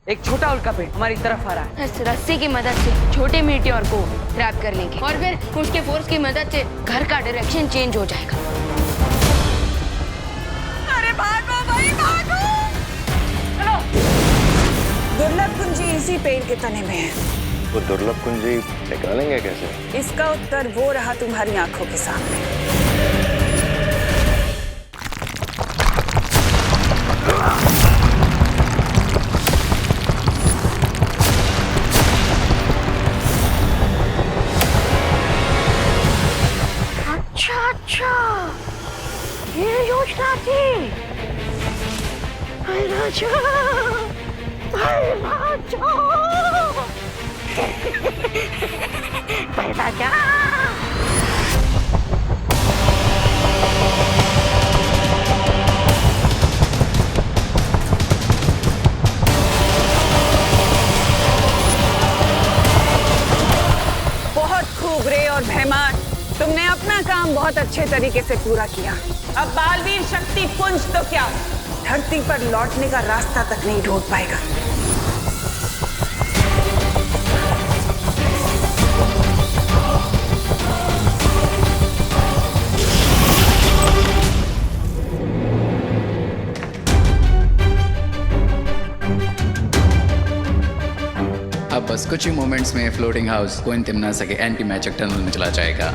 एक छोटा उल्कापिंड हमारी तरफ आ रहा है। इस रस्सी की मदद से छोटे मीटियोर को ट्रैप कर लेंगे और फिर उसके फोर्स की मदद से घर का डायरेक्शन चेंज हो जाएगा। अरे भागो भाई भागो! चलो। दुर्लभ कुंजी इसी पेड़ के तने में है। वो दुर्लभ कुंजी निकालेंगे कैसे? इसका उत्तर वो रहा तुम्हारी आंखों के सामने। अच्छा, ये योजना थी। राजा, राजा। बहुत खूब रे और भैमान, तुमने अपना काम बहुत अच्छे तरीके से पूरा किया। अब बालवीर शक्ति पुंज तो क्या, धरती पर लौटने का रास्ता तक नहीं ढूंढ पाएगा। अब बस कुछ ही मोमेंट्स में फ्लोटिंग हाउस कोइन तिमना सके एंटी मैजिक टनल में चला जाएगा।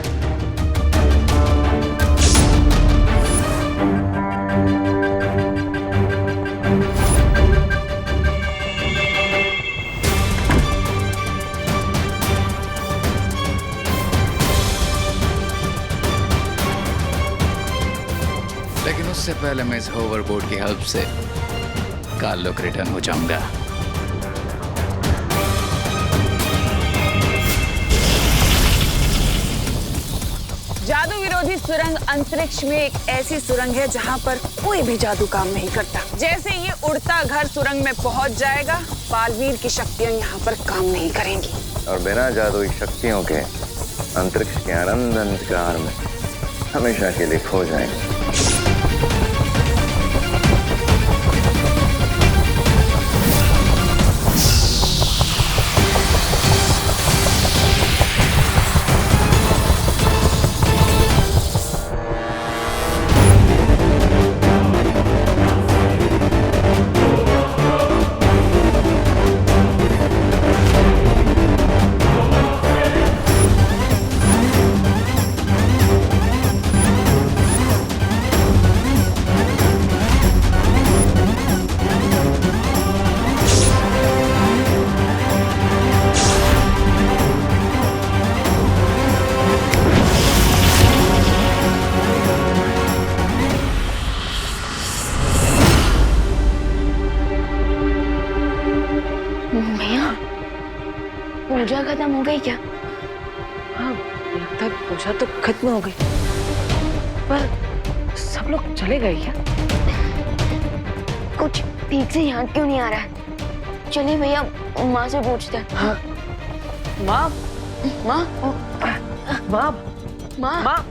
लेकिन उससे पहले मैं इस होवरबोर्ड की हेल्प से काल लोक रिटर्न हो जाऊंगा। जादू विरोधी सुरंग अंतरिक्ष में एक ऐसी सुरंग है जहां पर कोई भी जादू काम नहीं करता। जैसे ये उड़ता घर सुरंग में पहुंच जाएगा, बालवीर की शक्तियां यहाँ पर काम नहीं करेंगी और बिना जादुई शक्तियों के अंतरिक्ष के अनंत अंधकार में हमेशा के लिए खो जाएंगे। पूजा खत्म हो गई क्या? हाँ, लगता है पूजा तो खत्म हो गई, पर सब लोग चले गए क्या? कुछ ठीक से याद क्यों नहीं आ रहा है? चलिए भैया माँ से पूछते हैं। हाँ। माँ, माँ, माँ, माँ, माँ।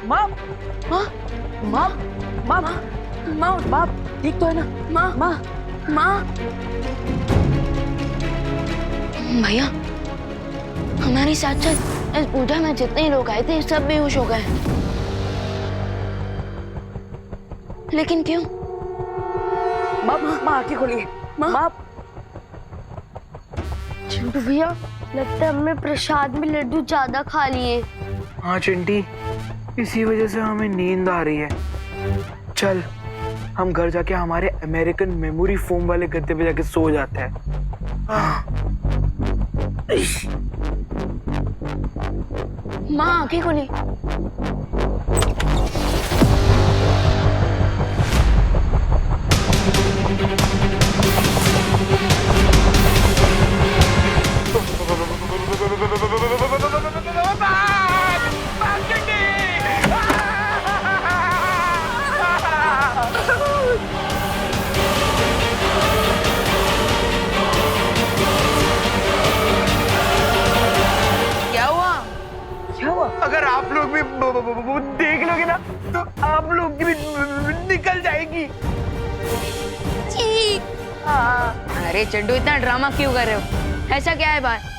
माँ, माँ, माँ, माँ, माँ, माँ, ठीक तो है ना? माँ, माँ, माँ। भैया, हमारे साथ साथ इस पूजा में जितने लोग आए थे सब बेहोश हो गए। लेकिन क्यों? माँ, माँ आंखें खोलिए। माँ, चिंटू भैया, लगता है हमने प्रसाद में लड्डू ज्यादा खा लिए। हाँ चिंटी, इसी वजह से हमें नींद आ रही है। चल हम घर जाके हमारे अमेरिकन मेमोरी फोम वाले गद्दे पे जाके सो जाते हैं। माँ आंखें खोली। क्या हुआ? अगर आप लोग भी देख लोगे ना तो आप लोग की भी निकल जाएगी। अरे चड्डू, इतना ड्रामा क्यों कर रहे हो? ऐसा क्या है बात?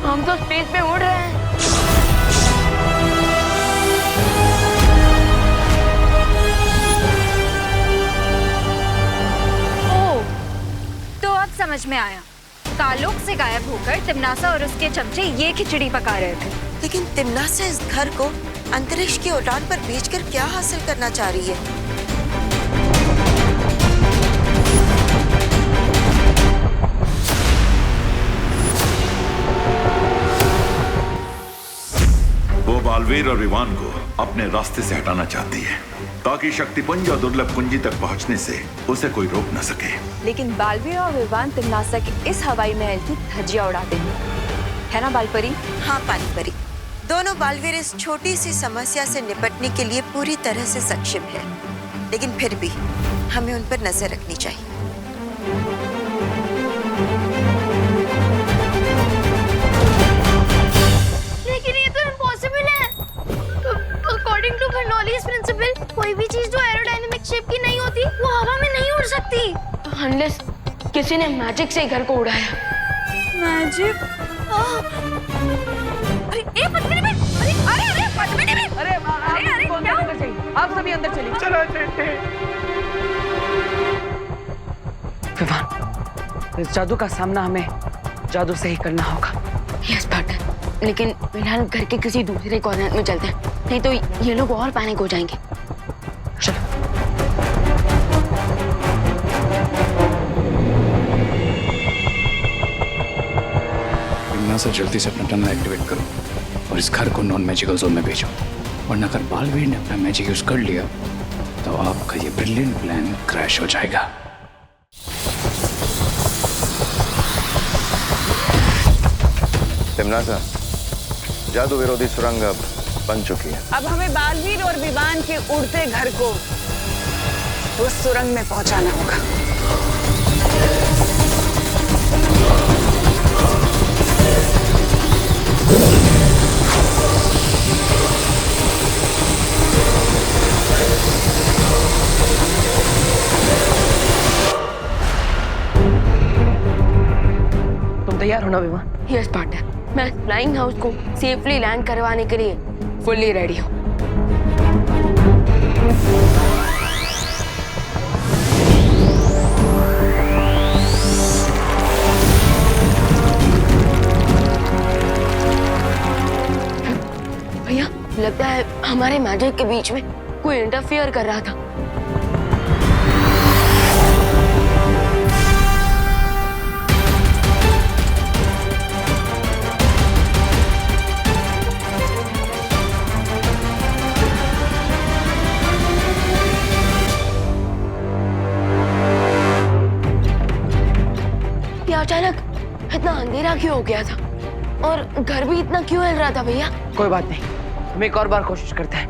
हम तो स्पेस पे उड़ रहे हैं। ओह, तो अब समझ में आया। ताल्लुक से गायब होकर तिम्नासा और उसके चमचे ये खिचड़ी पका रहे थे। लेकिन तिम्नासा इस घर को अंतरिक्ष की उड़ान पर भेजकर क्या हासिल करना चाह रही है? वो बालवीर और विवान को अपने रास्ते से हटाना चाहती है ताकि शक्तिपुंज और दुर्लभ कुंजी तक पहुंचने से उसे कोई रोक न सके। लेकिन बालवीर और विवान तिम्नासा के इस हवाई महल की धज्जियां उड़ा देंगे, है ना बालपरी? हाँ पानी परी, दोनों बालवीर इस छोटी सी समस्या से निपटने के लिए पूरी तरह से सक्षम है, लेकिन फिर भी हमें उन पर नजर रखनी चाहिए। लेकिन ये तो इम्पॉसिबल है। अकॉर्डिंग टू बर्नौलीज प्रिंसिपल, कोई भी चीज जो एरोडायनेमिक शेप की नहीं होती वो हवा में नहीं उड़ सकती। अनलेस किसी ने मैजिक से घर को उड़ाया। मैजिक? अरे ए पद्मिनी बेन, अरे पद्मिनी बेन, अरे क्या अंदर आप सभी अंदर चलिए। चलो चलते। विवान, इस जादू का सामना हमें जादू से ही करना होगा। यस पार्टनर, लेकिन फिलहाल घर के किसी दूसरे कॉर्नर में चलते हैं, नहीं तो ये लोग और पैनिक हो जाएंगे। चलो। से जल्दी से अपना टनल एक्टिवेट करो और इस घर को नॉन मैजिकल जोन में भेजो, वरना अगर बालवीर ने अपना मैजिक यूज कर लिया तो आपका ये ब्रिलियंट प्लान क्रैश हो जाएगा। तिम्नासा, जादू विरोधी सुरंग अब बन चुकी है। अब हमें बालवीर और विवान के उड़ते घर को उस सुरंग में पहुंचाना होगा। तुम तैयार हो ना विवान? यस पार्टनर, मैं फ्लाइंग हाउस को सेफली लैंड करवाने के लिए फुल्ली रेडी हूँ। भैया, लगता है हमारे मैजिक के बीच में कोई इंटरफियर कर रहा था। अचानक इतना अंधेरा क्यों हो गया था और घर भी इतना क्यों हिल रहा था भैया? कोई बात नहीं, हम एक और बार कोशिश करते हैं।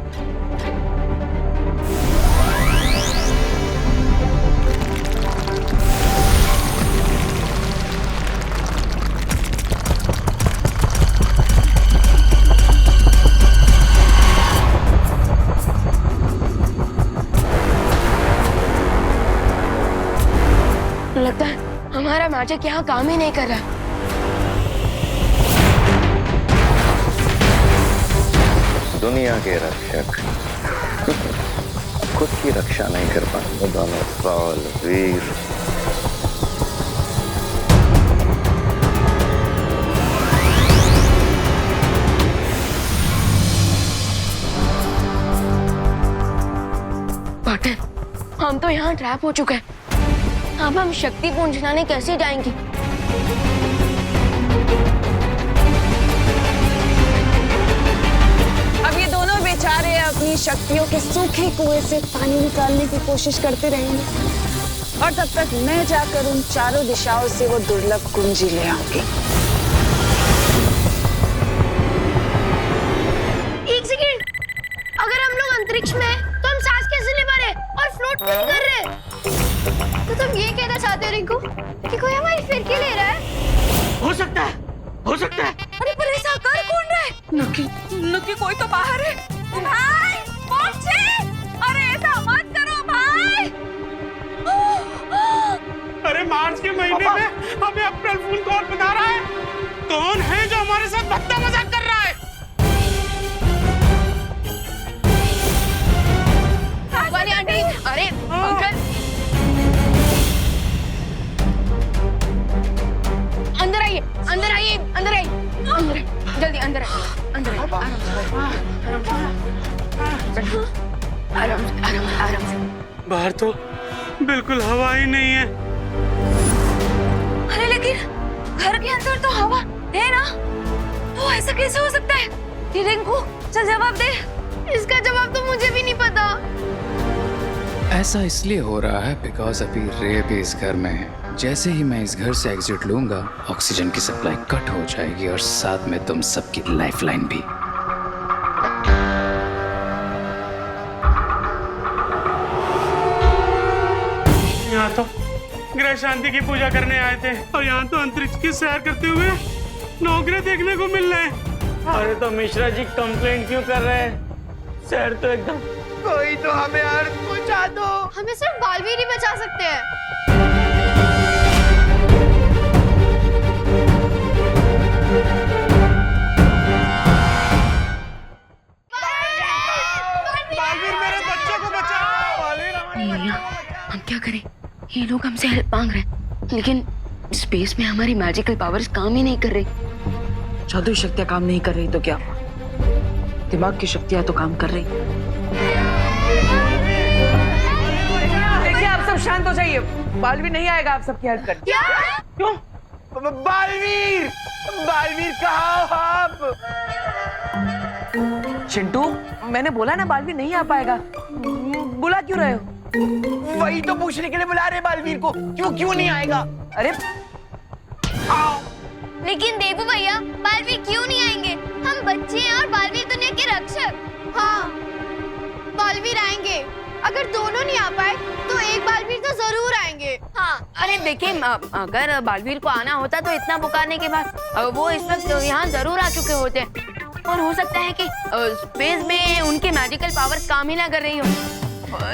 लगता है हमारा मैजिक यहाँ काम ही नहीं कर रहा। दुनिया के रक्षक खुद की रक्षा नहीं कर पाएंगे दोनों बालवीर। पार्टनर, हम तो यहाँ ट्रैप हो चुके हैं। अब हम शक्ति पुंज लाने कैसे जाएंगे? अब ये दोनों बेचारे अपनी अपनी शक्तियों के सूखे कुएं से पानी निकालने की कोशिश करते रहेंगे और तब तक मैं जाकर उन चारों दिशाओं से वो दुर्लभ कुंजी ले आऊंगी। एक सेकंड, अगर हम लोग अंतरिक्ष में हैं, तो हम सांस कैसे ले पा रहे और फ्लोट क्यों नहीं कर रहे? तो तुम ये कहना चाहते हो रिंकू कि कोई हमारी फिरकी ले रहा है? हो सकता है, हो सकता है। अरे पर ऐसा कर कौन रहा है? नक्की कोई तो बाहर है। भाई पहुंचे, अरे ऐसा मत करो भाई। अरे मार्च के महीने में हमें अप्रैल फूल कौन बना रहा है? कौन है जो हमारे साथ भद्दा मजाक कर रहा है? वाली आंटी, अरे अंकल, अंदर आइए, अंदर आइए, अंदर आइए, अंदर जल्दी अंदर आइए, अंदर आइए, आराम से, आराम से, आराम से। बाहर तो बिल्कुल हवा ही नहीं है। अरे लेकिन घर के अंदर तो हवा है ना, तो ऐसा कैसे हो सकता है? रिंकू चल जवाब दे। इसका जवाब तो मुझे भी नहीं पता। ऐसा इसलिए हो रहा है बिकॉज अभी रे भी इस घर में है। जैसे ही मैं इस घर से एग्जिट लूंगा, ऑक्सीजन की सप्लाई कट हो जाएगी और साथ में तुम सबकी लाइफलाइन भी। यहाँ तो ग्रह शांति की पूजा करने आए थे और यहाँ तो अंतरिक्ष की सैर करते हुए नौकरी देखने को मिल रहे हैं। अरे तो मिश्रा जी कंप्लेंट क्यों कर रहे हैं? सैर तो एकदम। कोई तो हमें अर्थ पहुंचा दो। हमें सिर्फ बालवीर ही बचा सकते हैं। बालवीर मेरे बच्चे को बचाओ। बालवीर हमारे बच्चे को बचाओ। हम क्या करें? ये लोग हमसे हेल्प मांग रहे हैं, लेकिन स्पेस में हमारी मैजिकल पावर्स काम ही नहीं कर रही। जादुई शक्तियां काम नहीं कर रही तो क्या, दिमाग की शक्तियां तो काम कर रही। देखिए आप सब शांत हो जाइए, बालवीर नहीं आएगा आप सबकी हेल्प करने। क्या? क्यों? बालवीर, बालवीर कहाँ हो आप? चिंटू, मैंने बोला ना बालवीर नहीं आ पाएगा। बुला क्यों रहे हो? वही तो पूछने के लिए बुला रहे बालवीर को, क्यों नहीं आएगा? अरे आओ। लेकिन देवू भैया, बालवीर क्यों नहीं आएंगे? हम बच्चे हैं और बालवीर दुनिया के रक्षक। हाँ, बालवीर आएंगे। अगर दोनों नहीं आ पाए तो एक बालवीर तो जरूर आएंगे। हाँ, अरे देखिए, अगर बालवीर को आना होता तो इतना पुकारने के बाद वो इस वक्त यहाँ जरूर आ चुके होते, और हो सकता है कि स्पेस में उनकी मैजिकल पावर्स काम ही ना कर रही हो।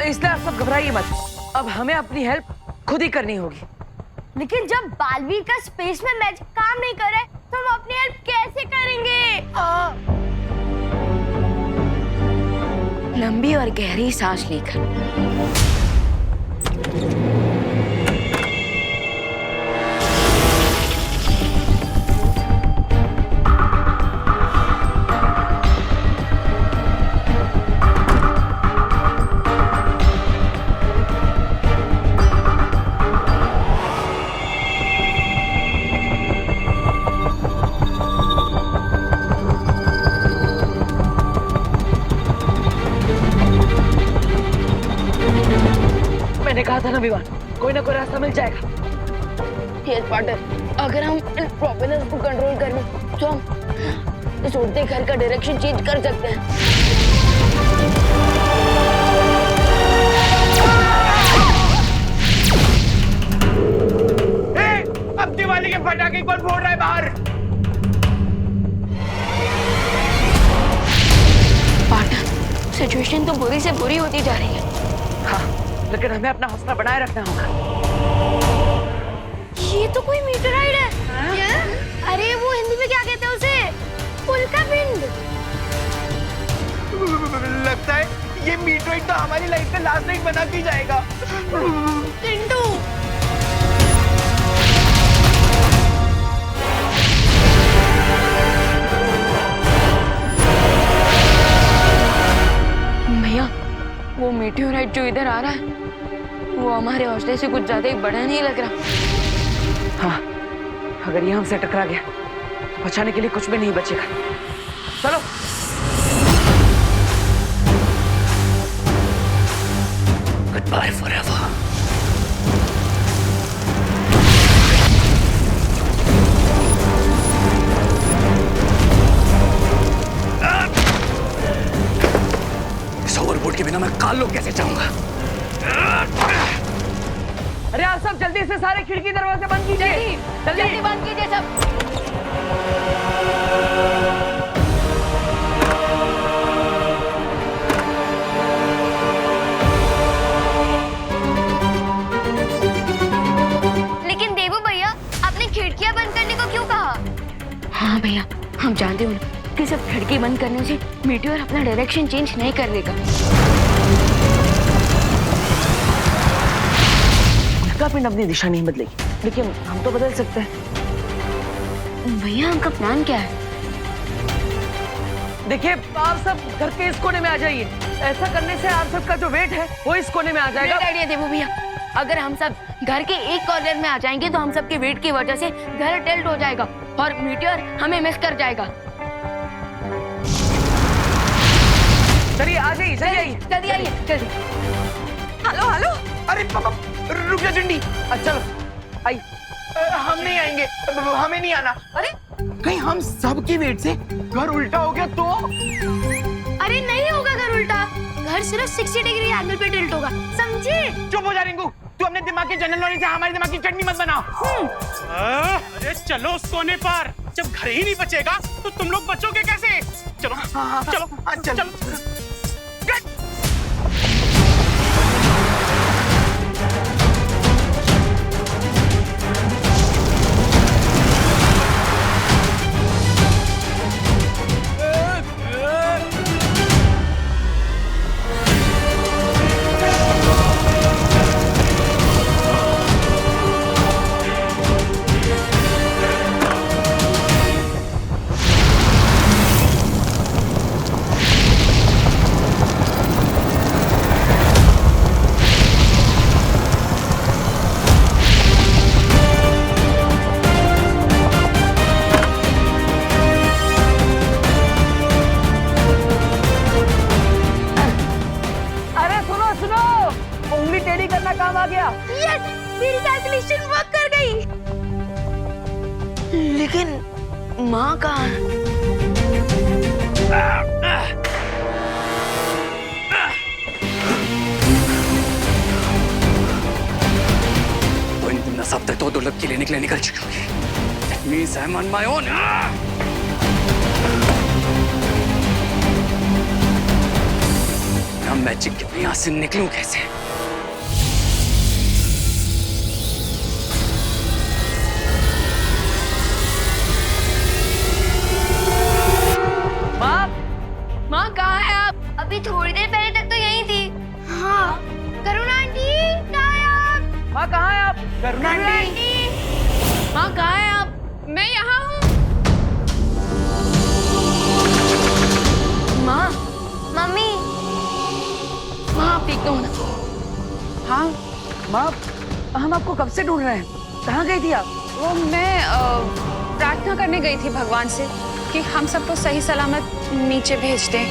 इसलिए आप सब घबराइए मत, अब हमें अपनी हेल्प खुद ही करनी होगी। लेकिन जब बालवीर का स्पेस में मैजिक काम नहीं कर रहा है, तो हम अपनी हेल्प कैसे करेंगे? लंबी और गहरी सांस लेकर मैंने कहा था ना विवान, कोई ना कोई रास्ता मिल जाएगा। यस पार्टनर, अगर हम इन प्रोपेलर्स को कंट्रोल कर लें तो हम इस उड़ते घर का डायरेक्शन चेंज कर सकते हैं। अब दिवाली के पटाखे कौन फोड़ रहा है बाहर? पार्टनर, सिचुएशन तो बुरी से बुरी होती जा रही है। हाँ, लेकिन हमें अपना हौसला बनाए रखना होगा। ये तो कोई मीटराइड है। क्या? अरे वो हिंदी में क्या कहते हैं उसे? उल्का पिंड। लगता है ये मीटराइड तो हमारी लाइफ का लास्ट नाइट बना के जाएगा। टिंटू, भैया, वो मीटियोराइट जो इधर आ रहा है वो हमारे हौसले से कुछ ज्यादा ही बड़ा नहीं लग रहा। हाँ, अगर ये हमसे टकरा गया तो बचाने के लिए कुछ भी नहीं बचेगा। चलो। goodbye forever. इस ओवरबोर्ड के बिना मैं काल लोग कैसे जाऊंगा? अरे आप सब जल्दी से सारे खिड़की दरवाजे बंद कीजिए। जल्दी बंद कीजिए सब। लेकिन देवू भैया, आपने खिड़कियां बंद करने को क्यों कहा? हाँ भैया, हम जानते हो ना कि सिर्फ खिड़की बंद करने से मीटियोर अपना डायरेक्शन चेंज नहीं कर लेगा। उसका पिंड अपनी दिशा नहीं बदलेगी, लेकिन हम तो बदल सकते हैं। भैया हमका प्लान क्या है? देखिए, आप सब घर के इस कोने में आ जाइए। ऐसा करने से आप सबका जो वेट है वो इस कोने में आ जाएगा। ग्रेट आइडिया देवू भैया। अगर हम सब घर के एक कॉर्नर में आ जाएंगे तो हम सबके वेट की वजह से घर टिल्ट हो जाएगा और मीटियोर हमें मिस कर जाएगा। चलिए आ जाइए, चलिए आइए, जल्दी आइए, जल्दी। Hello hello. अरे पापा रुक जा चिंडी, चलो आइए। हम नहीं आएंगे, हमें नहीं आना। अरे कहीं हम सबकी वेट से घर उल्टा हो गया तो? अरे नहीं होगा घर उल्टा, घर सिर्फ 60 डिग्री एंगल पे टिल्ट होगा, समझे? चुप हो जा रिंकू, तू अपने दिमाग के जनरल नॉलेज से हमारे दिमाग की चटनी मत बनाओ। अरे चलो उस कोने पर, जब घर ही नहीं बचेगा तो तुम लोग बचोगे कैसे? चलो चलो चलो। मेरी कैलकुलेशन वर्क कर गई। लेकिन माँ कहाँ? तो इन 3 हफ्ते तो दुर्लभ के लिए निकल चुकी होगी। That means I'm on my own. मैं मैजिक के यहाँ से निकलूं कैसे? माँ कहाँ है आप? अभी थोड़ी देर पहले तक तो यहीं थी। हाँ, करुणा आंटी, कहाँ हैं आप? माँ कहाँ है आप? करुणा आंटी, माँ कहाँ है आप? मैं यहाँ हूँ। माँ, मम्मी, माँ आप ठीक तो हो ना? हाँ माँ, हम आपको कब से ढूंढ रहे हैं। कहाँ गई थी आप? वो मैं प्रार्थना करने गई थी भगवान से कि हम सबको सही सलामत नीचे भेज दें।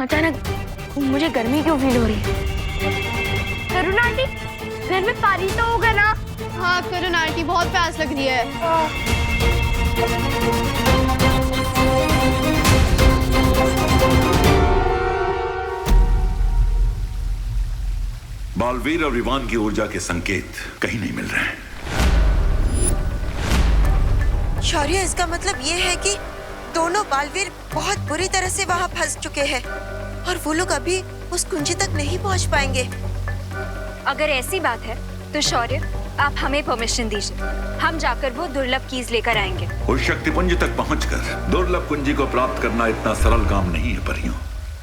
अचानक मुझे गर्मी क्यों फील हो रही है? करुणा आंटी, घर में पानी तो होगा ना? हाँ करुणा आंटी, बहुत प्यास लग रही है। बालवीर और इवान की ऊर्जा के संकेत कहीं नहीं मिल रहे हैं। शौर्य, इसका मतलब ये है कि दोनों बालवीर बहुत बुरी तरह से वहाँ फंस चुके हैं और वो लोग अभी उस कुंजी तक नहीं पहुँच पाएंगे। अगर ऐसी बात है तो शौर्य, आप हमें परमिशन दीजिए, हम जाकर वो दुर्लभ कीज लेकर आएंगे। उस शक्तिपुंज तक पहुंचकर दुर्लभ कुंजी को प्राप्त करना इतना सरल काम नहीं है परियों।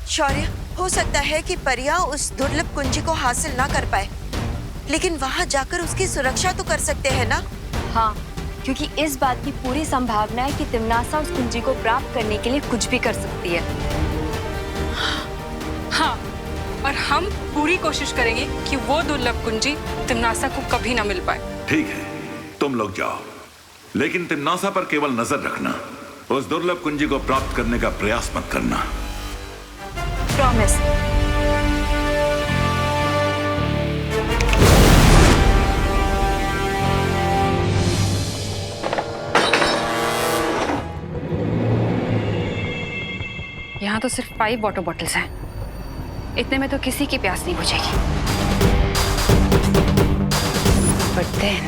शौर्य, हो सकता है कि परियां उस दुर्लभ कुंजी को हासिल ना कर पाए, लेकिन वहाँ जाकर उसकी सुरक्षा तो कर सकते हैं ना? हाँ, क्योंकि इस बात की पूरी संभावना है कि तिमनासा उस कुंजी को प्राप्त करने के लिए कुछ भी कर सकती है। हाँ, और हम पूरी कोशिश करेंगे कि वो दुर्लभ कुंजी तिमनासा को कभी ना मिल पाए। ठीक है, तुम लोग जाओ, लेकिन तिम्नासा पर केवल नजर रखना, उस दुर्लभ कुंजी को प्राप्त करने का प्रयास मत करना। प्रॉमिस। यहाँ तो सिर्फ 5 वाटर बॉटल्स हैं। इतने में तो किसी की प्यास नहीं बुझेगी। But then,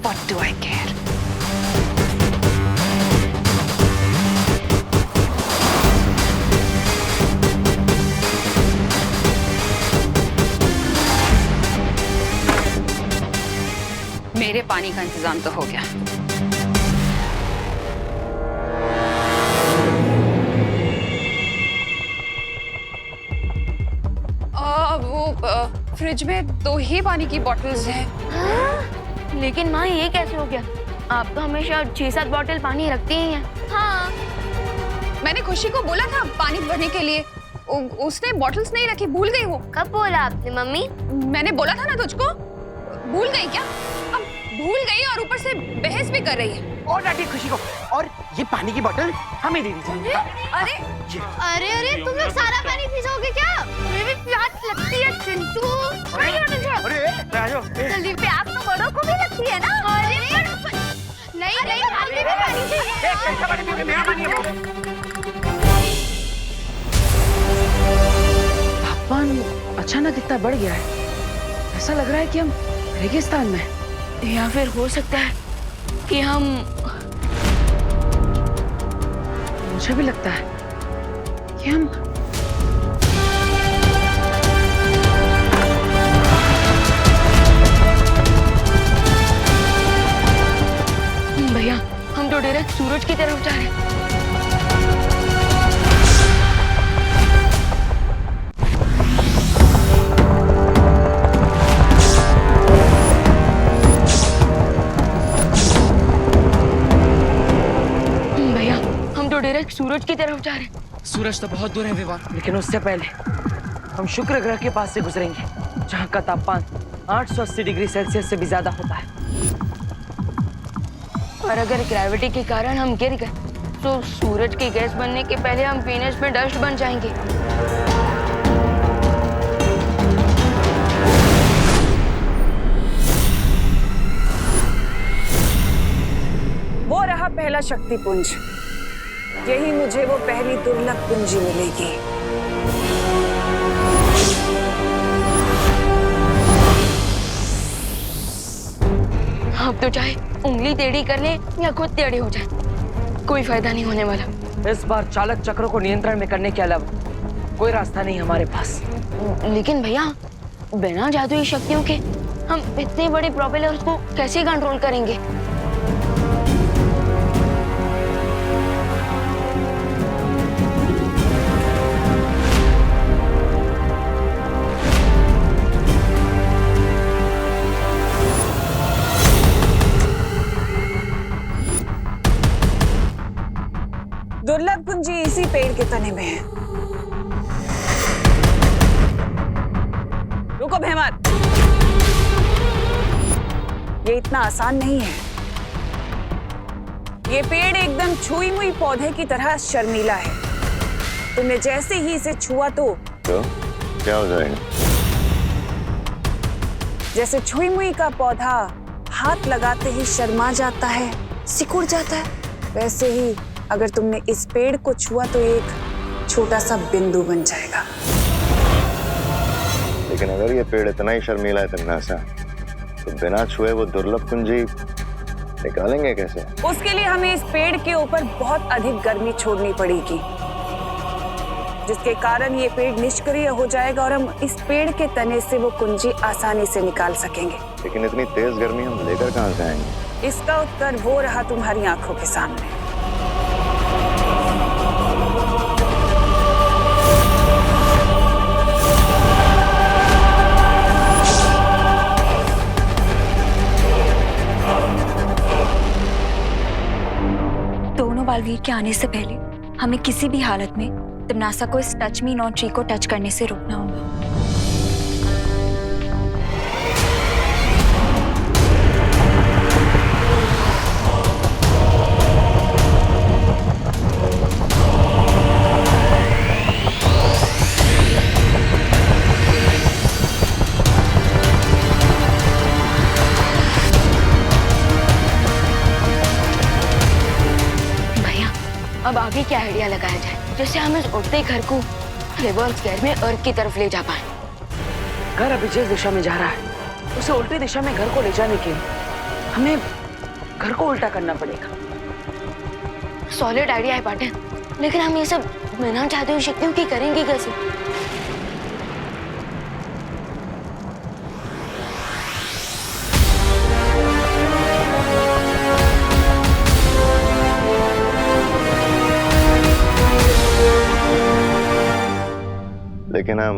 what do I care? मेरे पानी का इंतजाम तो हो गया। फ्रिज में 2 ही पानी की बॉटल्स हैं। लेकिन माँ ये कैसे हो गया? आप तो हमेशा 6-7 बॉटल पानी रखती ही हैं। हाँ, मैंने खुशी को बोला था पानी भरने के लिए, उसने बॉटल्स नहीं रखी, भूल गई वो। कब बोला आपने मम्मी? मैंने बोला था ना तुझको। भूल गई क्या? अब भूल गई और ऊपर से बहस भी कर रही है। और डांटी खुशी को, और ये पानी की बोतल हमें दे दीजिए। अरे अरे अरे तुम लोग सारा पानी पी जाओगे क्या? तुम्हें भी प्यास लगती है चिंटू। जल्दी प्यास तो बड़ों को भी लगती है ना। अरे नहीं नहीं हमें भी पानी चाहिए। तापमान अचानक इतना बढ़ गया है, ऐसा लग रहा है कि हम रेगिस्तान में हैं। या फिर हो सकता है कि हम, मुझे भी लगता है कि हम भैया हम तो डायरेक्ट सूरज की तरफ जा रहे हैं। भैया हम तो डायरेक्ट सूरज की तरफ जा रहे हैं। सूरज तो बहुत दूर है विवान, लेकिन उससे पहले हम शुक्र ग्रह के पास से गुजरेंगे, जहाँ का तापमान 880 डिग्री सेल्सियस से भी ज्यादा होता है। और अगर ग्रेविटी के कारण हम गिर गए तो सूरज की गैस बनने के पहले हम वीनस में डस्ट बन जाएंगे। वो रहा पहला शक्ति पुंज। यही मुझे वो पहली दुर्लभ कुंजी मिलेगी। अब तो चाहे उंगली टेढ़ी कर ले या खुद टेढ़े हो जाए, कोई फायदा नहीं होने वाला। इस बार चालक चक्रों को नियंत्रण में करने के अलावा कोई रास्ता नहीं हमारे पास। लेकिन भैया बिना जादुई शक्तियों के हम इतने बड़े प्रोपेलर्स को कैसे कंट्रोल करेंगे? दुर्लभ कुंजी इसी पेड़ के तने में है। रुको भैमत, ये इतना आसान नहीं है। ये पेड़ एकदम छुई मुई पौधे की तरह शर्मीला है। तुमने जैसे ही इसे छुआ तो क्या हो जाएगा? जैसे छुई मुई का पौधा हाथ लगाते ही शर्मा जाता है, सिकुड़ जाता है, वैसे ही अगर तुमने इस पेड़ को छुआ तो एक छोटा सा बिंदु बन जाएगा। लेकिन अगर ये पेड़ इतना ही शर्मीला है तिम्नासा, तो बिना छुए वो दुर्लभ कुंजी निकालेंगे कैसे? उसके लिए हमें इस पेड़ के ऊपर बहुत अधिक गर्मी छोड़नी पड़ेगी, जिसके कारण ये पेड़ निष्क्रिय हो जाएगा और हम इस पेड़ के तने से वो कुंजी आसानी से निकाल सकेंगे। लेकिन इतनी तेज गर्मी हम लेकर कहाँ से आएंगे? इसका उत्तर वो रहा तुम्हारी आंखों के सामने। दोनों बालवीर के आने से पहले हमें किसी भी हालत में तिम्नासा को इस टच मी नॉट ट्री को टच करने से रोकना होगा। अब आगे क्या आइडिया लगाया जाए जिससे हम इस उड़ते घर को रिवर्स गेयर में अर्थ की तरफ ले जा पाए। घर अभी जिस दिशा में जा रहा है उसे उल्टी दिशा में घर को ले जाने के लिए हमें घर को उल्टा करना पड़ेगा। सॉलिड आइडिया है पाटिल, लेकिन हम ये सब बिना चाहते हुए शक्तियों की करेंगे कैसे? लेकिन हम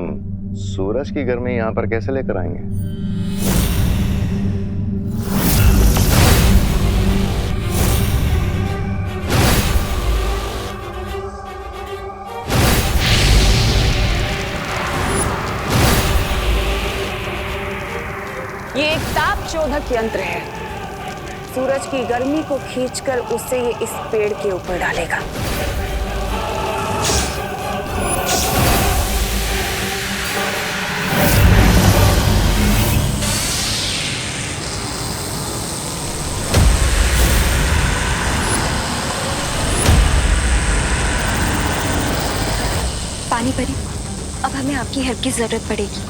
सूरज की गर्मी यहाँ पर कैसे लेकर आएंगे? ये एक ताप शोधक यंत्र है। सूरज की गर्मी को खींचकर उसे ये इस पेड़ के ऊपर डालेगा। पानी परी, अब हमें आपकी हेल्प की जरूरत पड़ेगी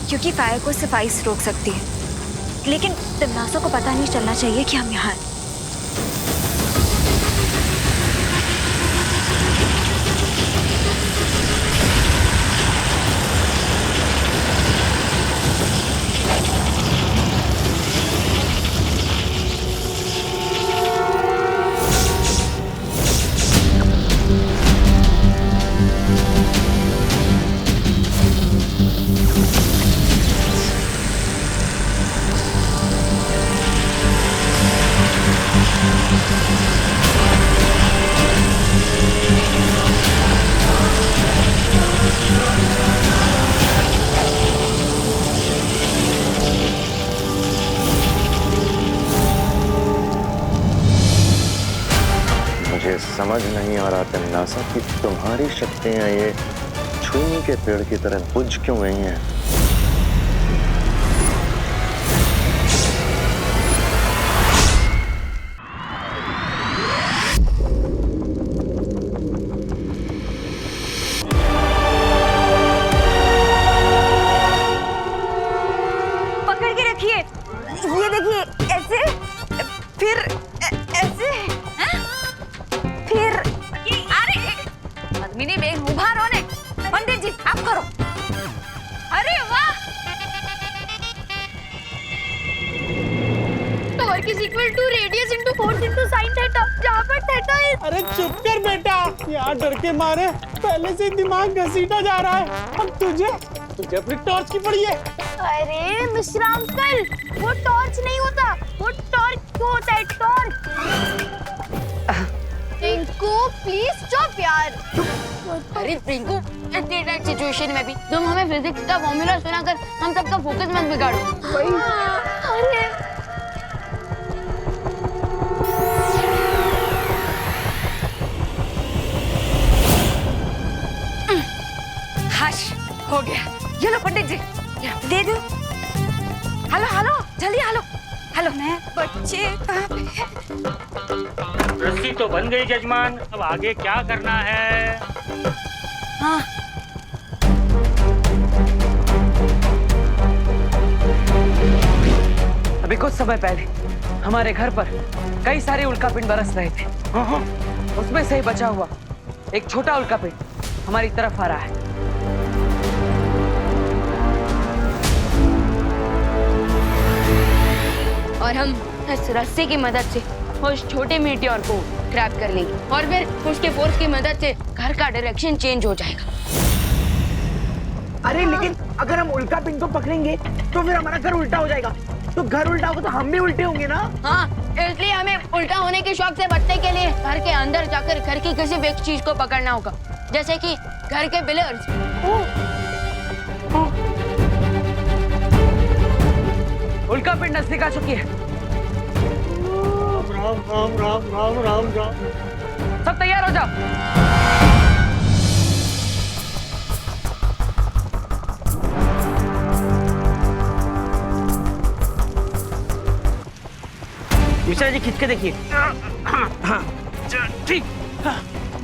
क्योंकि फायर को सिर्फ आइस रोक सकती है, लेकिन तिमनासा को पता नहीं चलना चाहिए कि हम यहाँ हैं। समझ नहीं आ रहा तिमनासा कि तुम्हारी शक्तियां ये छुई के पेड़ की तरह बुझ क्यों गई हैं? पकड़ के रखिए, ये देखिए, ऐसे फिर ऐसे फिर मिनी बेन उभा रहो ने। पंडित जी आप करो। अरे वाह, torque is equal to radius into force into sine theta, जहां पर थीटा इज। अरे चुप कर बेटा, यहाँ डर के मारे पहले से दिमाग घसीटा जा रहा है। अब तुझे अपनी टॉर्च की पड़ी है। अरे मिश्रा अंकल, वो टॉर्च नहीं होता, वो टॉर्क होता है, टॉर्क। रिंकू प्लीज स्टॉप यार। अरे रिंकू, इतनी टाइट सिचुएशन में भी तुम हमें फिजिक्स का फॉर्मूला सुनाकर हम सबका फोकस मत बिगाड़ो। अरे हश, हो गया। ये लो पंडित जी, दे दो। हेलो हेलो, जल्दी हेलो हेलो। मैं बच्चे कहाँ पे? रस्सी तो बन गई जजमान, अब आगे क्या करना है? हाँ, अभी कुछ समय पहले हमारे घर पर कई सारे उल्कापिंड बरस रहे थे। उसमें से ही बचा हुआ एक छोटा उल्कापिंड हमारी तरफ आ रहा है। और हम इस रस्सी की मदद से उस छोटे मीटियोर को ग्रैब कर लेंगे और फिर उसके फोर्स की मदद से घर का डायरेक्शन चेंज हो जाएगा। अरे लेकिन अगर हम उल्का पिंड को पकड़ेंगे तो फिर हमारा घर उल्टा हो जाएगा, तो घर उल्टा होगा तो हम भी उल्टे होंगे ना। हाँ, इसलिए हमें उल्टा होने के शौक से बचने के लिए घर के अंदर जाकर घर की किसी भी एक चीज को पकड़ना होगा, जैसे कि घर के पिलर्स। उल्का पिंड नजदीक आ चुकी है। राम राम राम राम राम राम। सब तैयार हो जाओ। मिश्रा जी खींच के देखिए। ठीक,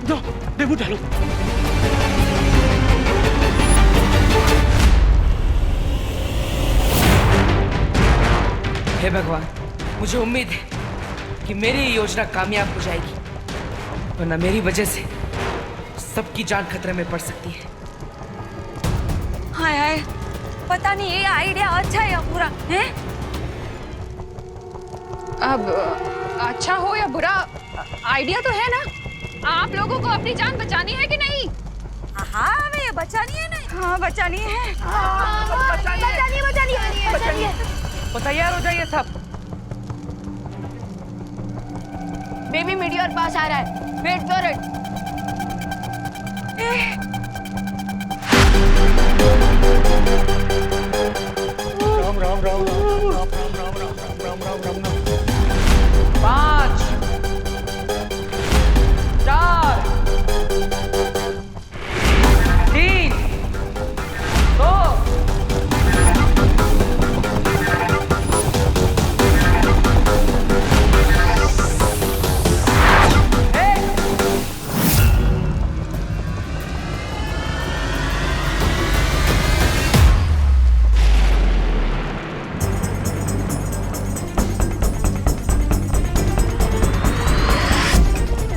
दो डेबू डालो। हे भगवान, मुझे उम्मीद है कि मेरी ये योजना कामयाब हो जाएगी, वरना मेरी वजह से सबकी जान खतरे में पड़ सकती है। हाय हाय, पता नहीं ये आइडिया अच्छा है या बुरा है। अब अच्छा हो या बुरा, आइडिया तो है ना। आप लोगों को अपनी जान बचानी है कि नहीं? हाँ हमें बचानी है ना। हाँ बचानी है। बचाइए। तो तैयार हो जाइए सब। बेबी मीडियोर पास आ रहा है, wait for it. Ram Ram Ram Ram Ram Ram Ram Ram Ram Ram. 5 4 3 2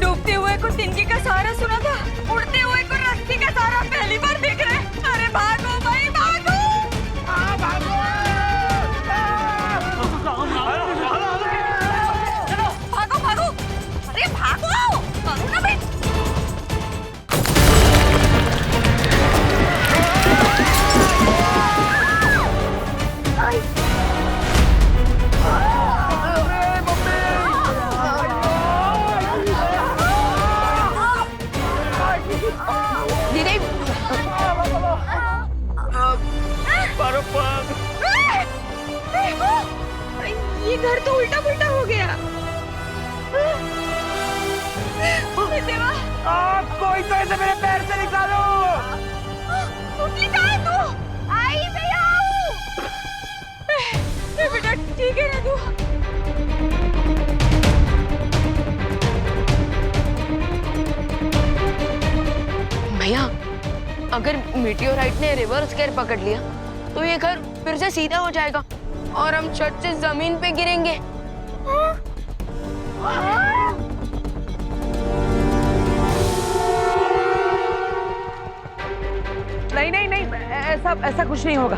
डूबते हुए को तिनके का सहारा सुना था, उड़ते हुए को रस्सी का सहारा पहली बार दिख रहा है। अरे भागो भाई भागो। भागो भागो, अरे भागो भागो ना भाई। दीदी, ये घर तो उल्टा पुल्टा हो गया। देवा, कोई तो ऐसे मेरे पैर से निकालो। निकाल तू। आई मैं आऊं। बेटा ठीक है ना तू? भैया, अगर मीटियोराइट ने रिवर्स गियर पकड़ लिया तो ये घर फिर से सीधा हो जाएगा और हम छत से जमीन पे गिरेंगे। नहीं नहीं नहीं, ऐसा कुछ नहीं होगा।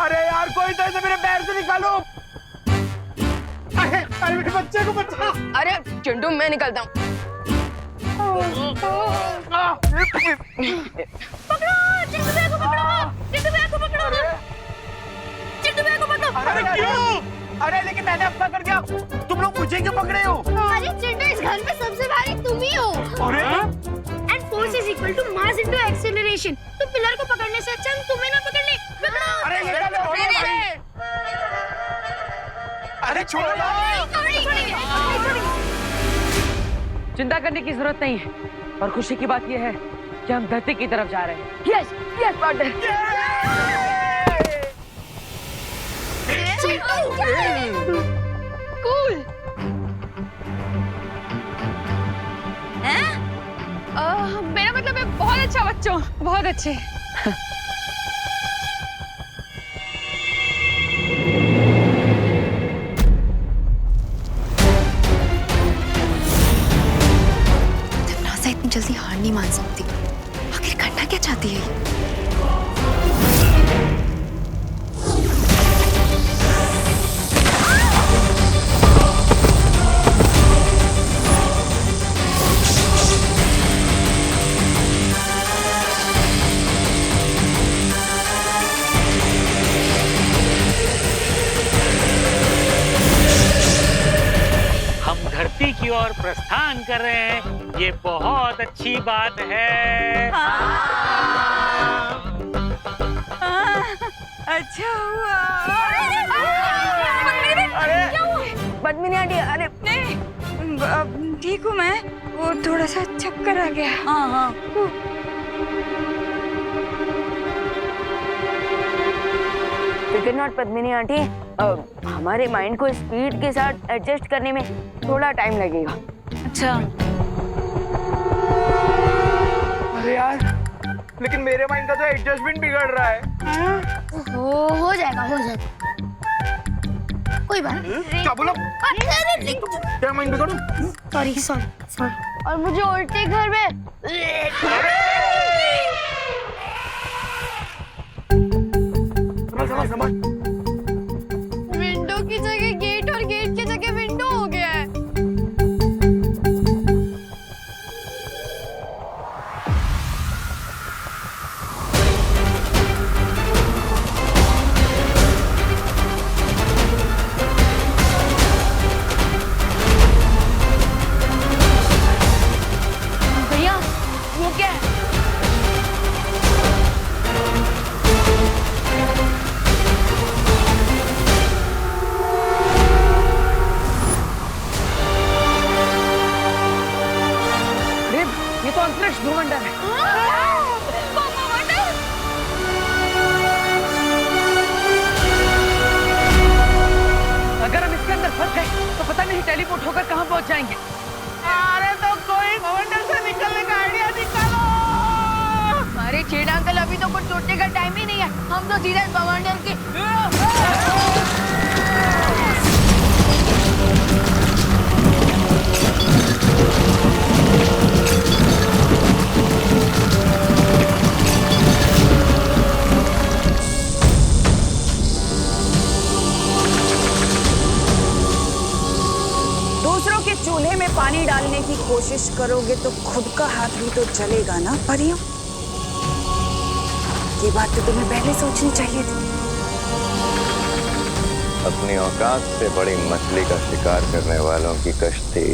अरे यार, कोई तो ऐसे मेरे पैर से निकालो। अरे मेरे बच्चे को बचा। अरे चिंटू, मैं निकलता हूँ। अरे क्यों? अरे लेकिन मैंने अपना कर दिया, तुम लोग मुझे क्यों पकड़े हो? अरे चिंटू, इस घर में सबसे भारी तुम ही हो। अरे and force is equal to mass into acceleration. तो पिलर को पकड़ने से अच्छा हम तुम्हें ना पकड़ ले। पकड़ो। अरे ये क्या हो रहा है? अरे छोड़ो ना। चिंता करने की जरूरत नहीं है, और खुशी की बात यह है कि हम धरती की तरफ जा रहे हैं। Yes yes partner. कूल। मेरा मतलब है बहुत अच्छा बच्चों, बहुत अच्छे। नासा इतनी जल्दी हार नहीं मान सकती। आखिर करना क्या चाहती है ये? धरती की ओर प्रस्थान कर रहे हैं, ये बहुत अच्छी बात है। अच्छा हुआ। अरे पद्मिनी आंटी, अरे नहीं, ठीक हूँ मैं। वो थोड़ा सा चक्कर आ गया। हाँ हाँ। फिकर नॉट पद्मिनी आंटी, हमारे माइंड को स्पीड के साथ एडजस्ट करने में थोड़ा टाइम लगेगा। अच्छा, अरे यार, लेकिन मेरे माइंड का तो एडजस्टमेंट बिगड़ रहा है। हो जाएगा, हो जाएगा, कोई बात नहीं। क्या बोला? क्या माइंड बिगड़ू? Sorry sorry sorry. और मुझे उल्टे घर में समझ। विंडो की जगह गेट और गेट की जगह विंडो हो गया है। भैया वो क्या है? ये तो अंतरिक्ष भूमंडल है। अगर हम इसके अंदर फंस गए तो पता नहीं टेलीपोर्ट होकर कहाँ पहुँच जाएंगे। अरे तो कोई भवंडर से निकलने का आइडिया निकालो। अरे छेड़ा अंकल, अभी तो कुछ सोचने का टाइम ही नहीं है। हम तो सीधे भवंडर की दूसरों के चूल्हे में पानी डालने की कोशिश करोगे तो खुद का हाथ भी तो जलेगा ना परियों। ये बात तो तुम्हें पहले सोचनी चाहिए थी। अपनी औकात से बड़ी मछली का शिकार करने वालों की कश्ती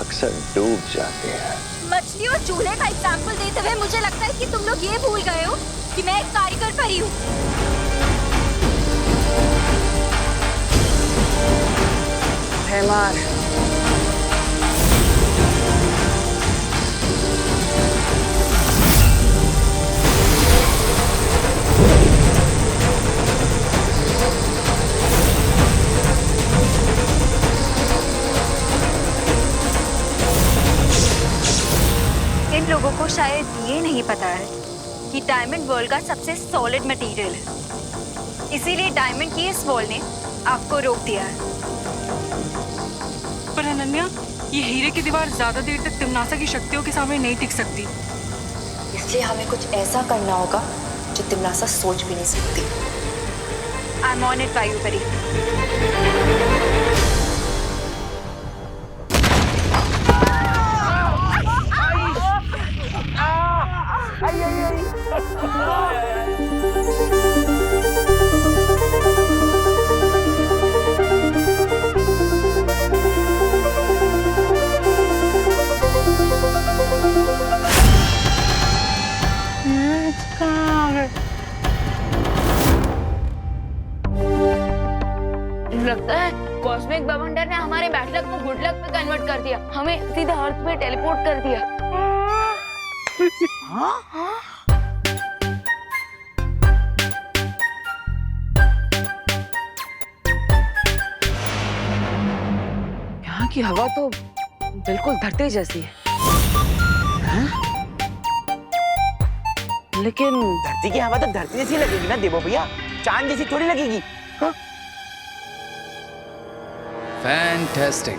अक्सर डूब जाती है। मछली और चूल्हे का एग्जाम्पल देते हुए मुझे लगता है कि तुम लोग ये भूल गए हो कि मैं एक कारीगर परी हूँ। हैमार, इन लोगों को शायद ये नहीं पता है कि डायमंड वर्ल्ड का सबसे सॉलिड मटेरियल है, इसीलिए डायमंड की इस वॉल ने आपको रोक दिया है। पर अनन्या, ये हीरे की दीवार ज्यादा देर तक तिम्नासा की शक्तियों के सामने नहीं टिक सकती। इसलिए हमें कुछ ऐसा करना होगा जो तिम्नासा सोच भी नहीं सकती। आई एम ऑन इट वायु परी। लगता है कॉस्मिक बवंडर ने हमारे बैड लक को गुड लक पे कन्वर्ट कर दिया, हमें सीधे अर्थ पे टेलीपोर्ट कर दिया। यहाँ की हवा तो बिल्कुल धरती जैसी है। हाँ? लेकिन धरती की हवा तो धरती जैसी लगेगी ना देवो भैया, चांद जैसी थोड़ी लगेगी। हाँ? फैंटास्टिक।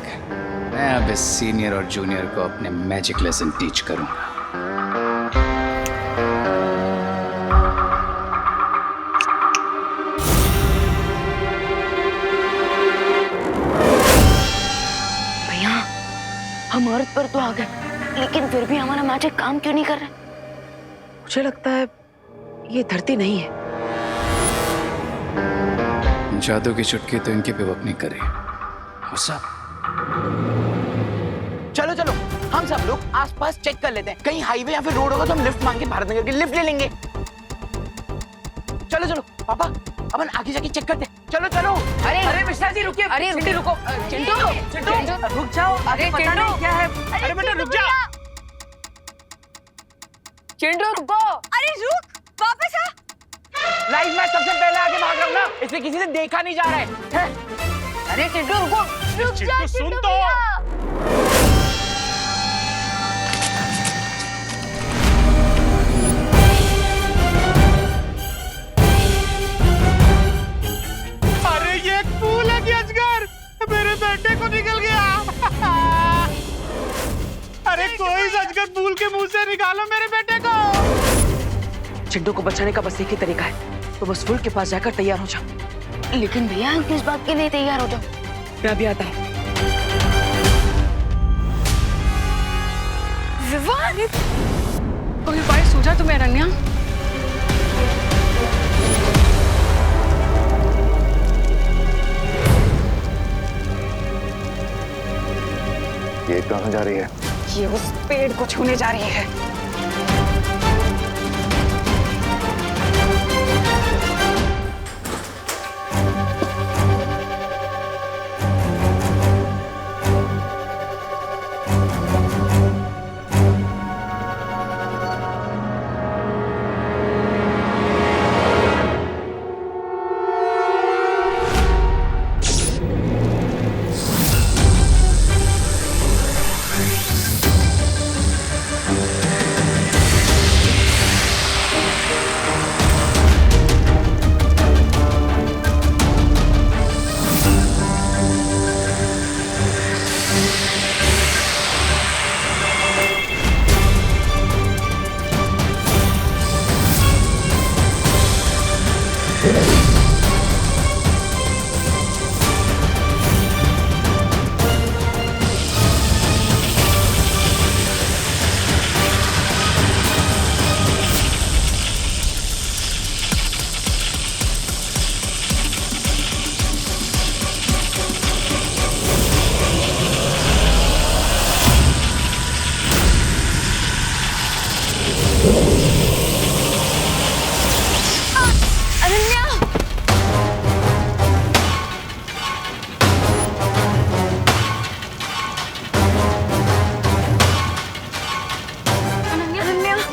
मैं अब इस सीनियर और जूनियर को अपने मैजिक लेसन टीच करूंगा। भैया, हम अर्थ पर तो आ गए, लेकिन फिर भी हमारा मैजिक काम क्यों नहीं कर रहा? मुझे लगता है ये धरती नहीं है। जादू की चुटकी तो इनकी भी वर्क नहीं करे। चलो चलो, हम सब लोग आसपास चेक कर लेते हैं, कहीं हाईवे या फिर रोड होगा तो हम लिफ्ट मांग के भारत नगर की लिफ्ट ले लेंगे। चलो चलो पापा, अपन आगे जाके चेक करते हैं। चलो चलो। अरे अरे मिश्रा जी रुकिए। अरे चिंटू रुको। चिंटू चिंटू रुक जाओ। अरे पता चिंटू। नहीं क्या है। अरे बेटा रुक जा। चिंटू रुको। अरे रुक, वापस आ। लाइफ में सबसे पहले आगे भाग रहा हूँ ना, इसलिए किसी से देखा नहीं जा रहा है। अरे चिंटू रुको। रुक जा चिंटू, सुन चिंटू तो। भैया। अरे ये एक फूल है कि अजगर मेरे बेटे को निकल गया। अरे कोई इस अजगर फूल के मुंह से निकालो मेरे बेटे को। चिंटू को बचाने का बस एक ही तरीका है, तो बस फूल के पास जाकर तैयार हो जाओ। लेकिन भैया हम किस बात के लिए तैयार हो जाओ? मैं अभी आता हूँ। विवान कोई उपाय सूझा तुम्हें अनन्या? ये कहाँ जा रही है? ये उस पेड़ को छूने जा रही है।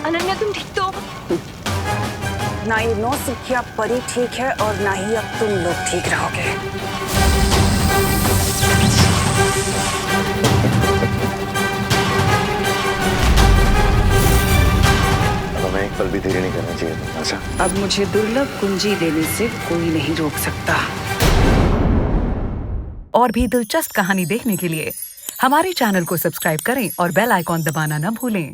अनन्या तुम ठीक तो? ना ये नौसिखिया परी ठीक है और ना ही अब तुम लोग ठीक रहोगे। हमें एक पल भी देरी नहीं करना चाहिए था। अच्छा अब मुझे दुर्लभ कुंजी देने से कोई नहीं रोक सकता। और भी दिलचस्प कहानी देखने के लिए हमारे चैनल को सब्सक्राइब करें और बेल आइकॉन दबाना न भूलें।